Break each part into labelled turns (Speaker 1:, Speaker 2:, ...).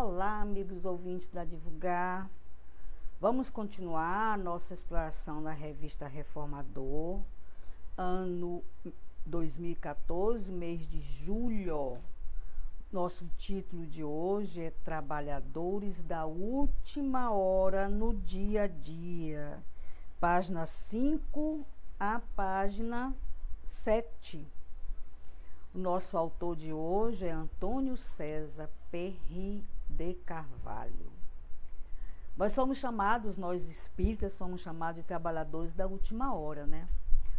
Speaker 1: Olá, amigos ouvintes da Divulgar. Vamos continuar nossa exploração da revista Reformador, ano 2014, mês de julho. Nosso título de hoje é Trabalhadores da Última Hora no Dia a Dia, página 5 a página 7. O nosso autor de hoje é Antônio César Perry de Carvalho. Nós espíritas, somos chamados de trabalhadores da última hora, né?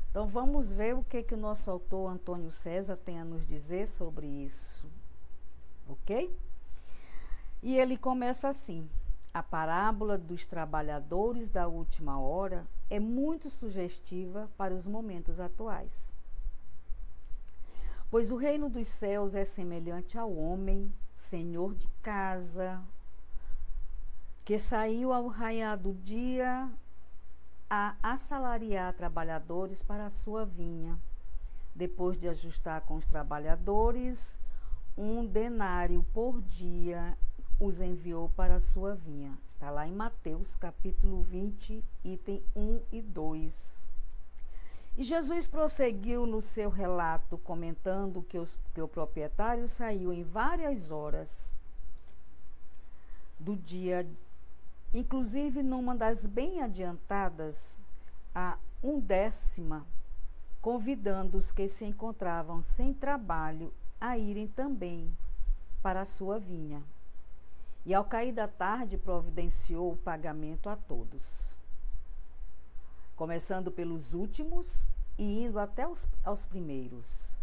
Speaker 1: Então vamos ver o que o nosso autor Antônio César tem a nos dizer sobre isso, ok? E ele começa assim: a parábola dos trabalhadores da última hora é muito sugestiva para os momentos atuais. Pois o reino dos céus é semelhante ao homem, senhor de casa, que saiu ao raiar do dia a assalariar trabalhadores para a sua vinha. Depois de ajustar com os trabalhadores, 1 denário por dia os enviou para a sua vinha. Está lá em Mateus, capítulo 20, item 1 e 2. E Jesus prosseguiu no seu relato, comentando que o proprietário saiu em várias horas do dia, inclusive numa das bem adiantadas, a 1/10, convidando os que se encontravam sem trabalho a irem também para a sua vinha. E ao cair da tarde providenciou o pagamento a todos, começando pelos últimos e indo até aos primeiros.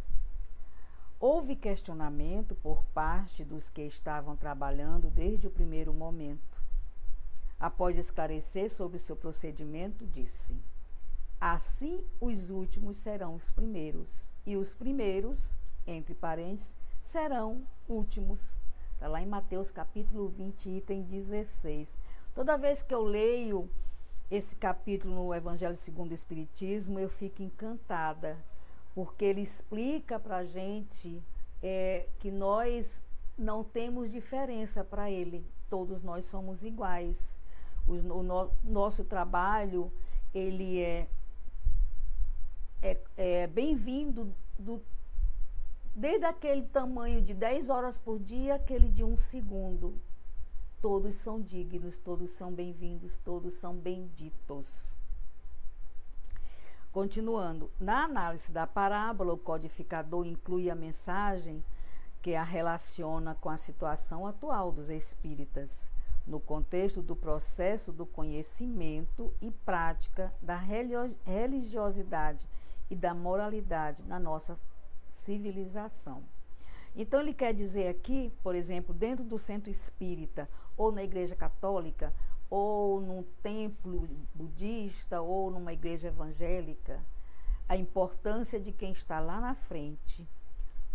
Speaker 1: Houve questionamento por parte dos que estavam trabalhando desde o primeiro momento. Após esclarecer sobre o seu procedimento, disse: assim os últimos serão os primeiros, e os primeiros, entre parênteses, serão últimos. Está lá em Mateus capítulo 20, item 16. Toda vez que eu leio esse capítulo no Evangelho segundo o Espiritismo, eu fico encantada, porque ele explica para a gente que nós não temos diferença para ele, todos nós somos iguais. Nosso trabalho, ele é bem-vindo desde aquele tamanho de 10 horas por dia, aquele de 1 segundo. Todos são dignos, todos são bem-vindos, todos são benditos. Continuando, na análise da parábola, o codificador inclui a mensagem que a relaciona com a situação atual dos espíritas, no contexto do processo do conhecimento e prática da religiosidade e da moralidade na nossa civilização. Então, ele quer dizer aqui, por exemplo, dentro do centro espírita, ou na igreja católica, ou num templo budista, ou numa igreja evangélica, a importância de quem está lá na frente,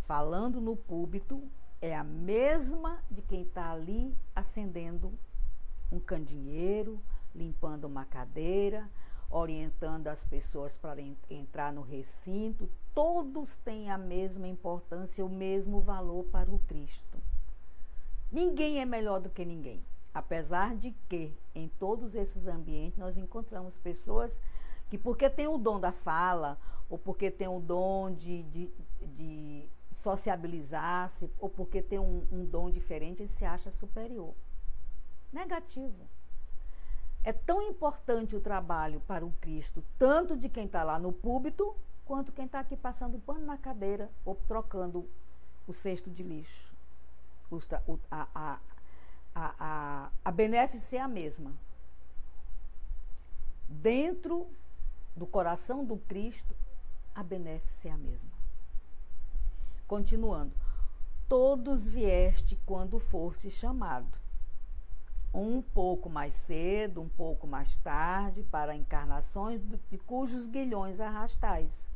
Speaker 1: falando no púlpito, é a mesma de quem está ali acendendo um candeeiro, limpando uma cadeira, orientando as pessoas para entrar no recinto. Todos têm a mesma importância, o mesmo valor para o Cristo. Ninguém é melhor do que ninguém. Apesar de que, em todos esses ambientes, nós encontramos pessoas que, porque tem o dom da fala, ou porque tem o dom de sociabilizar-se, ou porque tem um dom diferente, ele se acha superior. Negativo. É tão importante o trabalho para o Cristo, tanto de quem está lá no púlpito, quanto quem está aqui passando pano na cadeira ou trocando o cesto de lixo. A benéfice é a mesma. Dentro do coração do Cristo, a benéfice é a mesma. Continuando, todos vieste quando fosse chamado, um pouco mais cedo, um pouco mais tarde, para encarnações de cujos guilhões arrastais.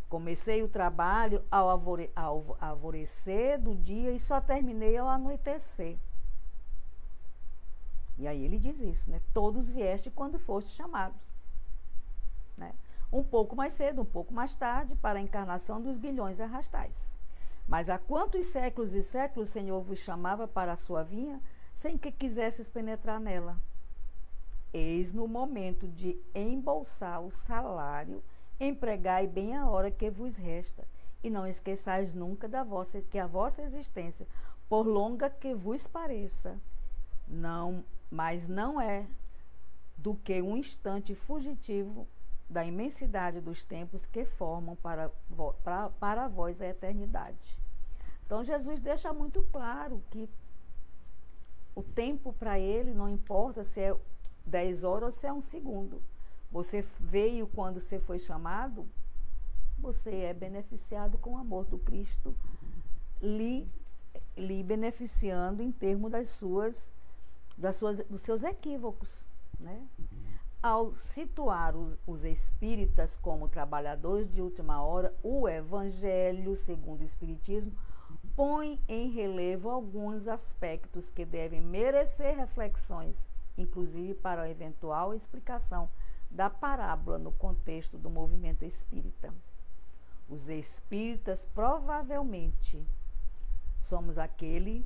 Speaker 1: Comecei o trabalho ao alvorecer do dia e só terminei ao anoitecer. E aí ele diz isso, né? Todos vieste quando foste chamado, né? Um pouco mais cedo, um pouco mais tarde, para a encarnação dos guilhões arrastais. Mas há quantos séculos e séculos o Senhor vos chamava para a sua vinha, sem que quisesses penetrar nela? Eis no momento de embolsar o salário, empregai bem a hora que vos resta, e não esqueçais nunca que a vossa existência, por longa que vos pareça, mas não é do que um instante fugitivo da imensidade dos tempos que formam para vós a eternidade. Então Jesus deixa muito claro que o tempo para ele não importa se é 10 horas ou se é um segundo. Você veio quando você foi chamado, você é beneficiado com o amor do Cristo, lhe beneficiando em termos dos seus equívocos, né? Ao situar os espíritas como trabalhadores de última hora, o Evangelho, segundo o Espiritismo, põe em relevo alguns aspectos que devem merecer reflexões, inclusive para a eventual explicação da parábola no contexto do movimento espírita. Os espíritas provavelmente somos aquele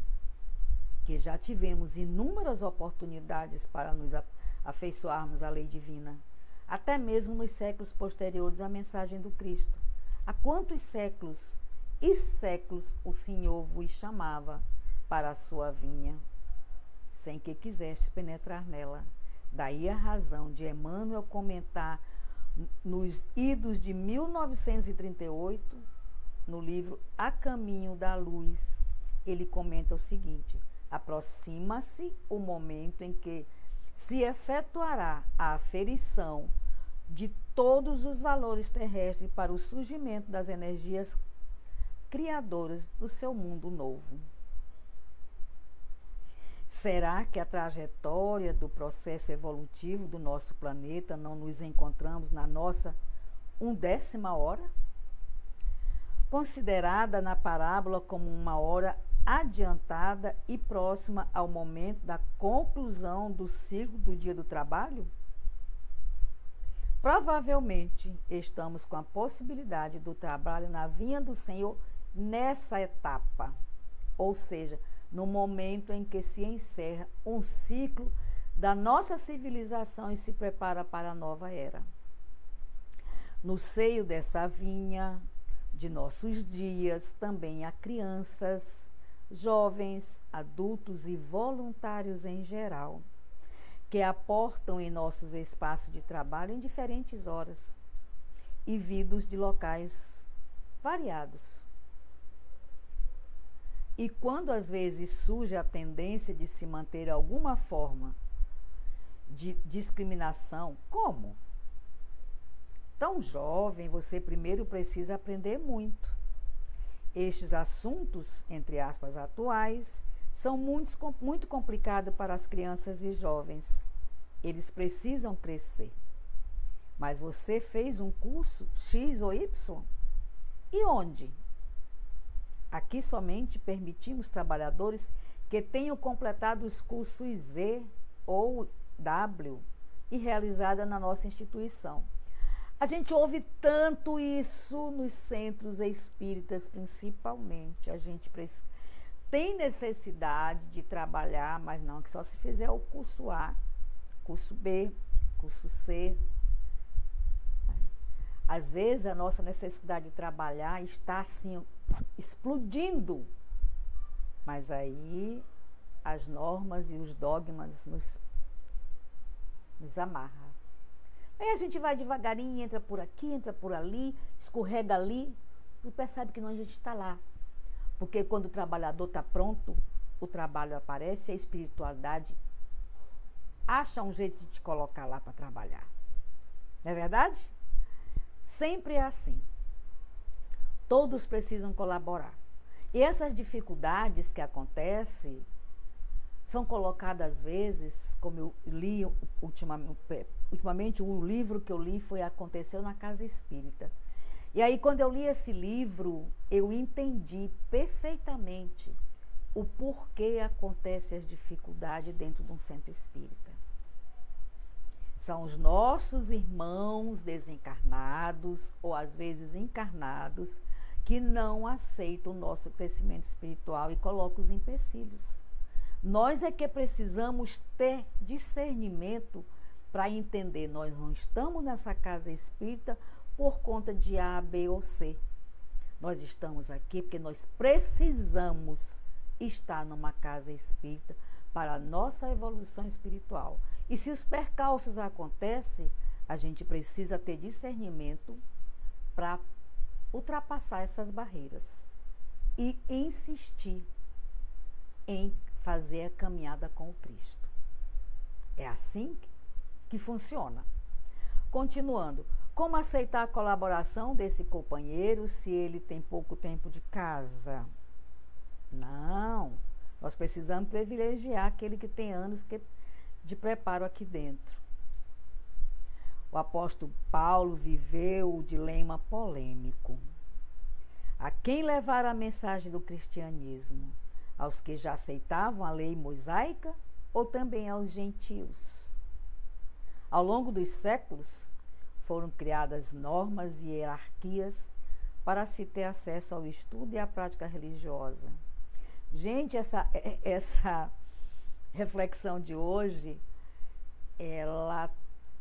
Speaker 1: que já tivemos inúmeras oportunidades para nos afeiçoarmos à lei divina, até mesmo nos séculos posteriores à mensagem do Cristo. Há quantos séculos e séculos o Senhor vos chamava para a sua vinha, sem que quiseste penetrar nela? Daí a razão de Emmanuel comentar nos idos de 1938, no livro A Caminho da Luz, ele comenta o seguinte: aproxima-se o momento em que se efetuará a aferição de todos os valores terrestres para o surgimento das energias criadoras do seu mundo novo. Será que a trajetória do processo evolutivo do nosso planeta não nos encontramos na nossa 1/10 hora? Considerada na parábola como uma hora adiantada e próxima ao momento da conclusão do ciclo do dia do trabalho? Provavelmente estamos com a possibilidade do trabalho na vinha do Senhor nessa etapa, ou seja, no momento em que se encerra um ciclo da nossa civilização e se prepara para a nova era. No seio dessa vinha de nossos dias também há crianças, jovens, adultos e voluntários em geral, que aportam em nossos espaços de trabalho em diferentes horas e vindos de locais variados. E quando às vezes surge a tendência de se manter alguma forma de discriminação, como? Tão jovem, você primeiro precisa aprender muito. Estes assuntos, entre aspas, atuais, são muito complicados para as crianças e jovens. Eles precisam crescer. Mas você fez um curso X ou Y? E onde? Aqui somente permitimos trabalhadores que tenham completado os cursos Z ou W e realizada na nossa instituição. A gente ouve tanto isso nos centros espíritas, principalmente. A gente tem necessidade de trabalhar, mas não, que só se fizer o curso A, curso B, curso C. Às vezes a nossa necessidade de trabalhar está assim, explodindo. Mas aí as normas e os dogmas nos amarram. Aí a gente vai devagarinho, entra por aqui, entra por ali, escorrega ali, e percebe que não, a gente está lá. Porque quando o trabalhador está pronto, o trabalho aparece e a espiritualidade acha um jeito de te colocar lá para trabalhar. Não é verdade? Sempre é assim. Todos precisam colaborar. E essas dificuldades que acontecem são colocadas às vezes, como eu li ultimamente, um livro que eu li Aconteceu na Casa Espírita. E aí, quando eu li esse livro, eu entendi perfeitamente o porquê acontecem as dificuldades dentro de um centro espírita. São os nossos irmãos desencarnados, ou às vezes encarnados, que não aceita o nosso crescimento espiritual e coloca os empecilhos. Nós é que precisamos ter discernimento para entender, nós não estamos nessa casa espírita por conta de A, B ou C. Nós estamos aqui porque nós precisamos estar numa casa espírita para a nossa evolução espiritual. E se os percalços acontecem, a gente precisa ter discernimento para ultrapassar essas barreiras e insistir em fazer a caminhada com o Cristo. É assim que funciona. Continuando, como aceitar a colaboração desse companheiro se ele tem pouco tempo de casa? Não, nós precisamos privilegiar aquele que tem anos de preparo aqui dentro. O apóstolo Paulo viveu o dilema polêmico. A quem levar a mensagem do cristianismo? Aos que já aceitavam a lei mosaica ou também aos gentios? Ao longo dos séculos, foram criadas normas e hierarquias para se ter acesso ao estudo e à prática religiosa. Gente, essa reflexão de hoje, ela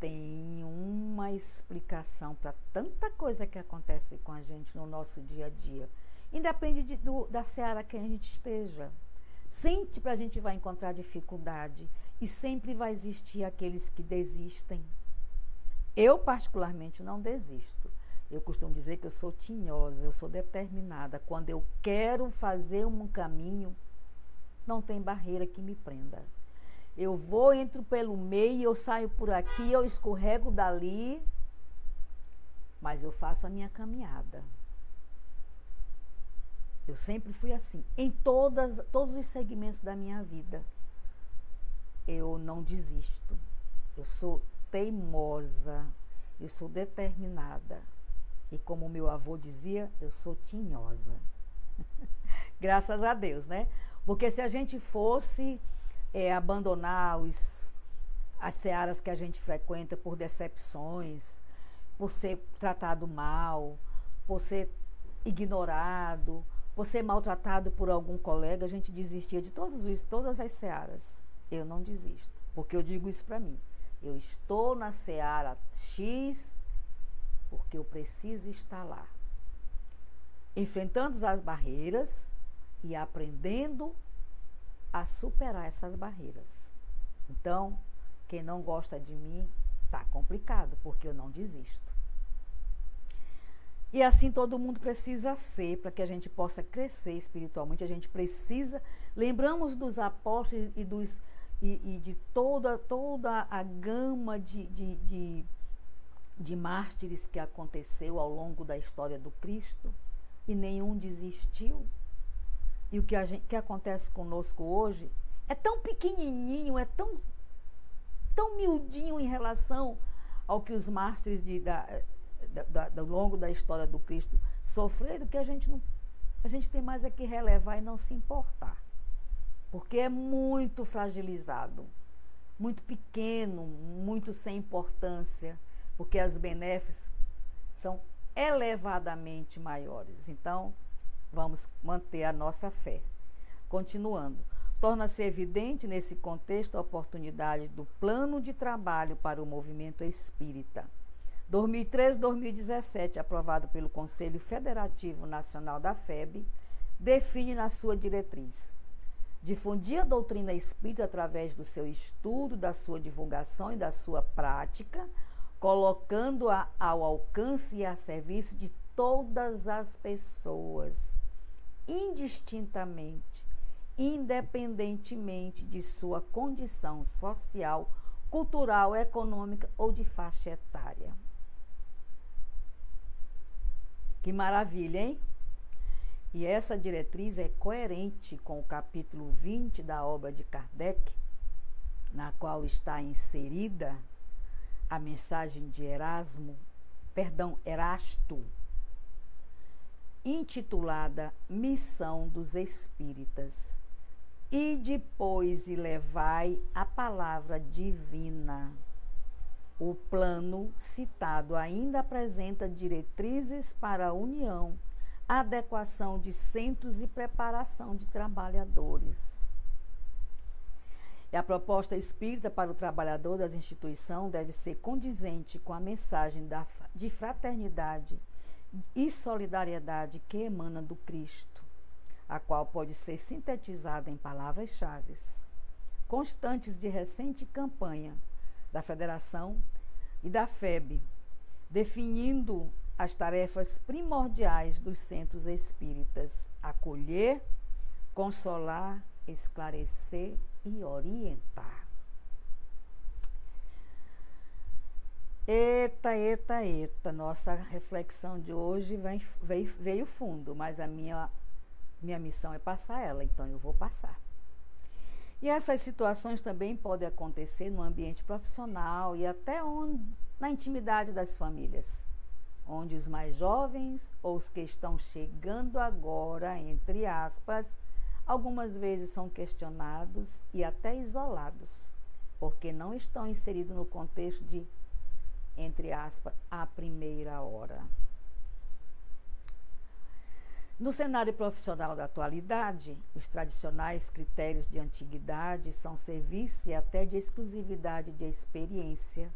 Speaker 1: tem uma explicação para tanta coisa que acontece com a gente no nosso dia a dia. Independe da seara que a gente esteja. Sempre a gente vai encontrar dificuldade e sempre vai existir aqueles que desistem. Eu, particularmente, não desisto. Eu costumo dizer que eu sou tinhosa, eu sou determinada. Quando eu quero fazer um caminho, não tem barreira que me prenda. Eu vou, entro pelo meio, eu saio por aqui, eu escorrego dali, mas eu faço a minha caminhada. Eu sempre fui assim, em todos os segmentos da minha vida. Eu não desisto, eu sou teimosa, eu sou determinada. E como meu avô dizia, eu sou tinhosa. Graças a Deus, né? Porque se a gente fosse abandonar as searas que a gente frequenta por decepções, por ser tratado mal, por ser ignorado, por ser maltratado por algum colega, a gente desistia de todas as searas. Eu não desisto, porque eu digo isso para mim. Eu estou na seara X porque eu preciso estar lá, enfrentando as barreiras e aprendendo a superar essas barreiras. Então, quem não gosta de mim, tá complicado, porque eu não desisto. E assim todo mundo precisa ser, para que a gente possa crescer espiritualmente. A gente precisa, lembramos dos apóstolos e de toda a gama de mártires que aconteceu ao longo da história do Cristo, e nenhum desistiu. E o que acontece conosco hoje é tão pequenininho, é tão miudinho em relação ao que os mártires ao longo da história do Cristo sofreram, que a gente tem mais é que relevar e não se importar. Porque é muito fragilizado, muito pequeno, muito sem importância, porque as benéficas são elevadamente maiores. Então, vamos manter a nossa fé. Continuando, torna-se evidente nesse contexto a oportunidade do plano de trabalho para o movimento espírita. 2013-2017, aprovado pelo Conselho Federativo Nacional da FEB, define na sua diretriz: difundir a doutrina espírita através do seu estudo, da sua divulgação e da sua prática, colocando-a ao alcance e a serviço de todas as pessoas, indistintamente, independentemente de sua condição social, cultural, econômica ou de faixa etária. Que maravilha, hein? E essa diretriz é coerente com o capítulo 20 da obra de Kardec, na qual está inserida a mensagem de Erasto, intitulada Missão dos Espíritas, e depois levai a palavra divina. O plano citado ainda apresenta diretrizes para a união, adequação de centros e preparação de trabalhadores. E a proposta espírita para o trabalhador das instituições deve ser condizente com a mensagem de fraternidade e solidariedade que emana do Cristo, a qual pode ser sintetizada em palavras-chave constantes de recente campanha da Federação e da FEB, definindo as tarefas primordiais dos centros espíritas: acolher, consolar, esclarecer e orientar. Eita, nossa reflexão de hoje veio fundo, mas a minha missão é passar ela, então eu vou passar. E essas situações também podem acontecer no ambiente profissional e até na intimidade das famílias, onde os mais jovens ou os que estão chegando agora, entre aspas, algumas vezes são questionados e até isolados, porque não estão inseridos no contexto de, entre aspas, a primeira hora. No cenário profissional da atualidade, os tradicionais critérios de antiguidade são serviço e até de exclusividade de experiência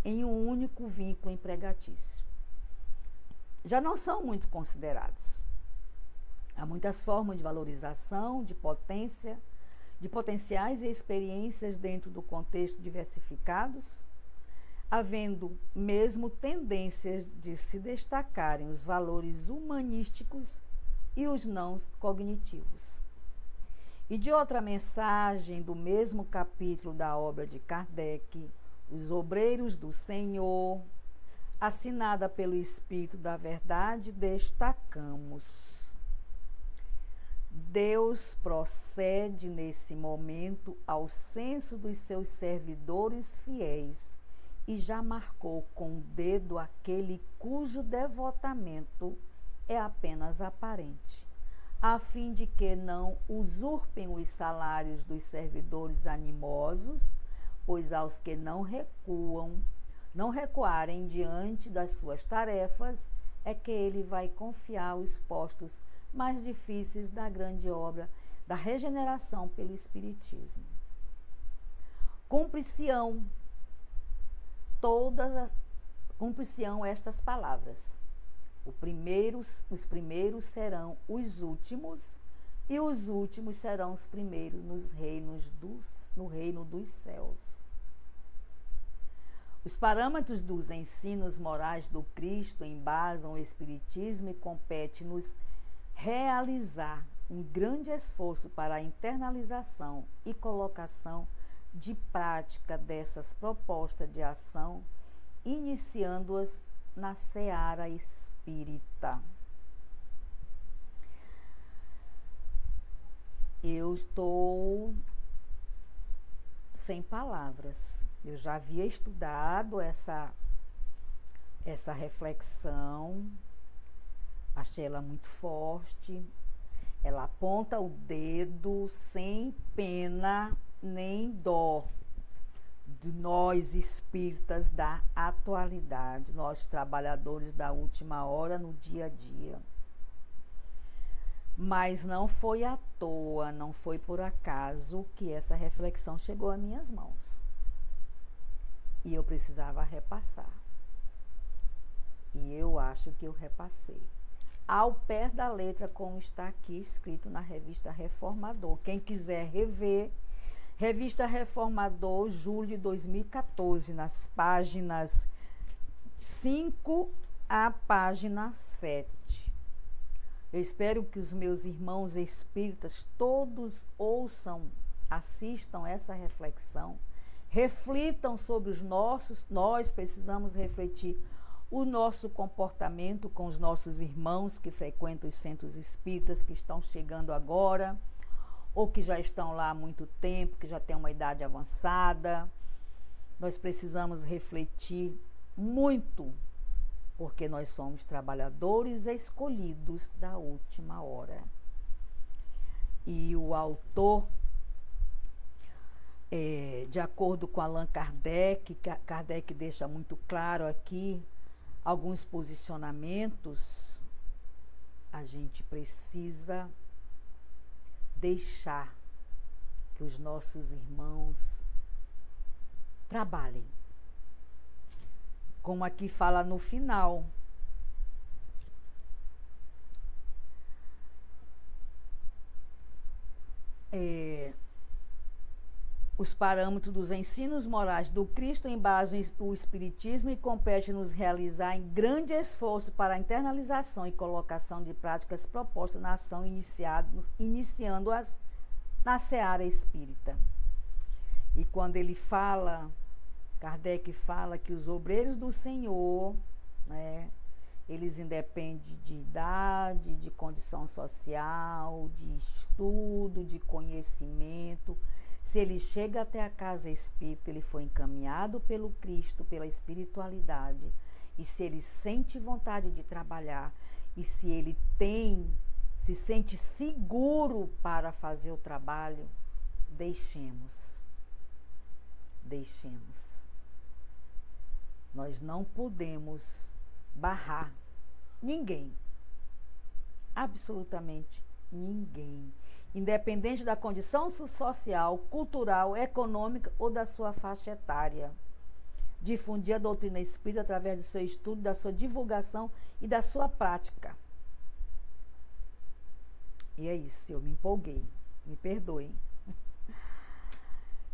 Speaker 1: em um único vínculo empregatício. Já não são muito considerados. Há muitas formas de valorização, de potenciais e experiências dentro do contexto diversificados, havendo mesmo tendências de se destacarem os valores humanísticos e os não cognitivos. E de outra mensagem do mesmo capítulo da obra de Kardec, Os Obreiros do Senhor, assinada pelo Espírito da Verdade, destacamos: Deus procede nesse momento ao censo dos seus servidores fiéis e já marcou com o dedo aquele cujo devotamento é apenas aparente, a fim de que não usurpem os salários dos servidores animosos, pois aos que não recuarem diante das suas tarefas, é que ele vai confiar os postos mais difíceis da grande obra da regeneração pelo Espiritismo. Cumprir-se-ão estas palavras: os primeiros serão os últimos, e os últimos serão os primeiros no reino dos céus. Os parâmetros dos ensinos morais do Cristo embasam o Espiritismo e compete-nos realizar um grande esforço para a internalização e colocação de prática dessas propostas de ação, iniciando-as na seara espírita. Eu estou sem palavras. Eu já havia estudado essa reflexão, achei ela muito forte. Ela aponta o dedo sem pena nem dó de nós espíritas da atualidade, nós trabalhadores da última hora no dia a dia. Mas não foi à toa, não foi por acaso que essa reflexão chegou às minhas mãos. E eu precisava repassar. E eu acho que eu repassei. Ao pé da letra, como está aqui escrito na Revista Reformador. Quem quiser rever, Revista Reformador, julho de 2014, nas páginas 5 à página 7. Eu espero que os meus irmãos espíritas todos ouçam, assistam essa reflexão, reflitam sobre nós precisamos refletir o nosso comportamento com os nossos irmãos que frequentam os centros espíritas, que estão chegando agora, ou que já estão lá há muito tempo, que já têm uma idade avançada. Nós precisamos refletir muito, porque nós somos trabalhadores escolhidos da última hora. E o autor, de acordo com Allan Kardec, Kardec deixa muito claro aqui alguns posicionamentos a gente precisa deixar que os nossos irmãos trabalhem. Como aqui fala no final, os parâmetros dos ensinos morais do Cristo embasam o Espiritismo e compete-nos realizar em grande esforço para a internalização e colocação de práticas propostas na ação, iniciando-as na seara espírita. E quando ele fala, Kardec fala que os obreiros do Senhor, né, eles independem de idade, de condição social, de estudo, de conhecimento. Se ele chega até a casa espírita, ele foi encaminhado pelo Cristo, pela espiritualidade. E se ele sente vontade de trabalhar, e se ele se sente seguro para fazer o trabalho, deixemos. Nós não podemos barrar ninguém, absolutamente ninguém, independente da condição social, cultural, econômica ou da sua faixa etária. Difundir a doutrina espírita através do seu estudo, da sua divulgação e da sua prática. E é isso, eu me empolguei, me perdoem.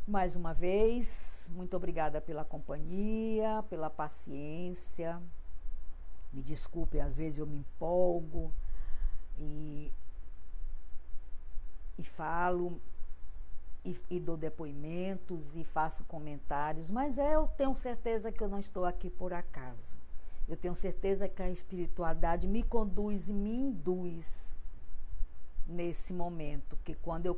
Speaker 1: Mais uma vez, muito obrigada pela companhia, pela paciência. Me desculpem, às vezes eu me empolgo e falo e dou depoimentos e faço comentários, mas eu tenho certeza que eu não estou aqui por acaso. Eu tenho certeza que a espiritualidade me conduz e me induz nesse momento, que quando eu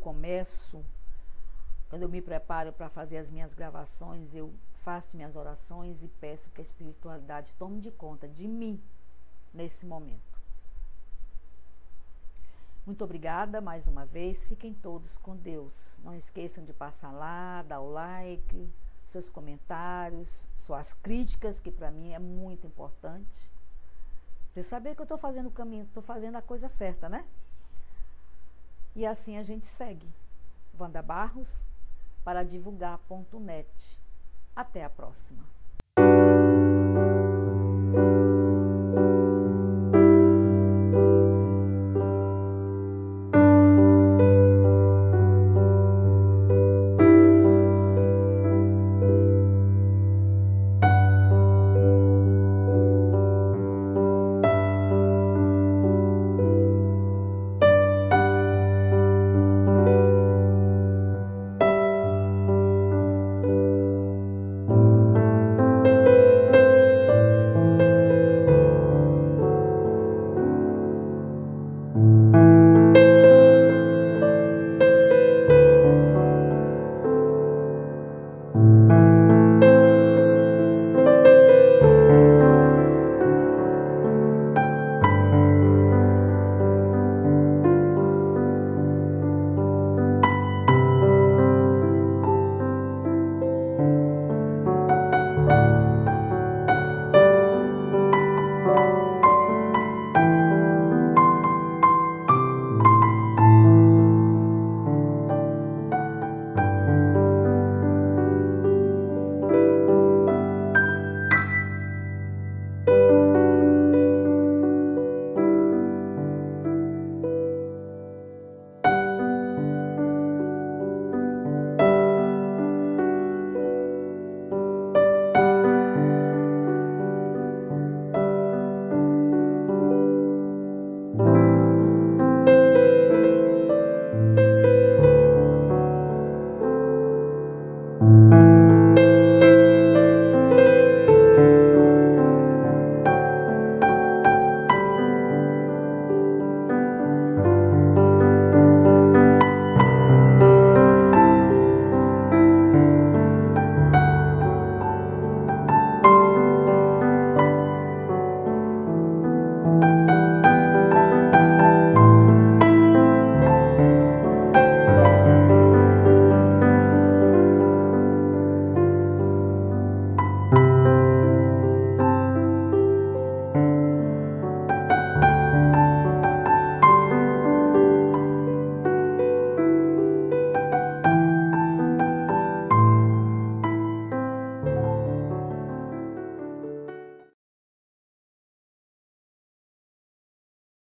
Speaker 1: me preparo para fazer as minhas gravações, eu faço minhas orações e peço que a espiritualidade tome de conta de mim nesse momento. Muito obrigada mais uma vez, fiquem todos com Deus. Não esqueçam de passar lá, dar o like, seus comentários, suas críticas, que para mim é muito importante. Para eu saber que eu estou fazendo o caminho, estou fazendo a coisa certa, né? E assim a gente segue. Wanda Barros, para divulgar.net. Até a próxima.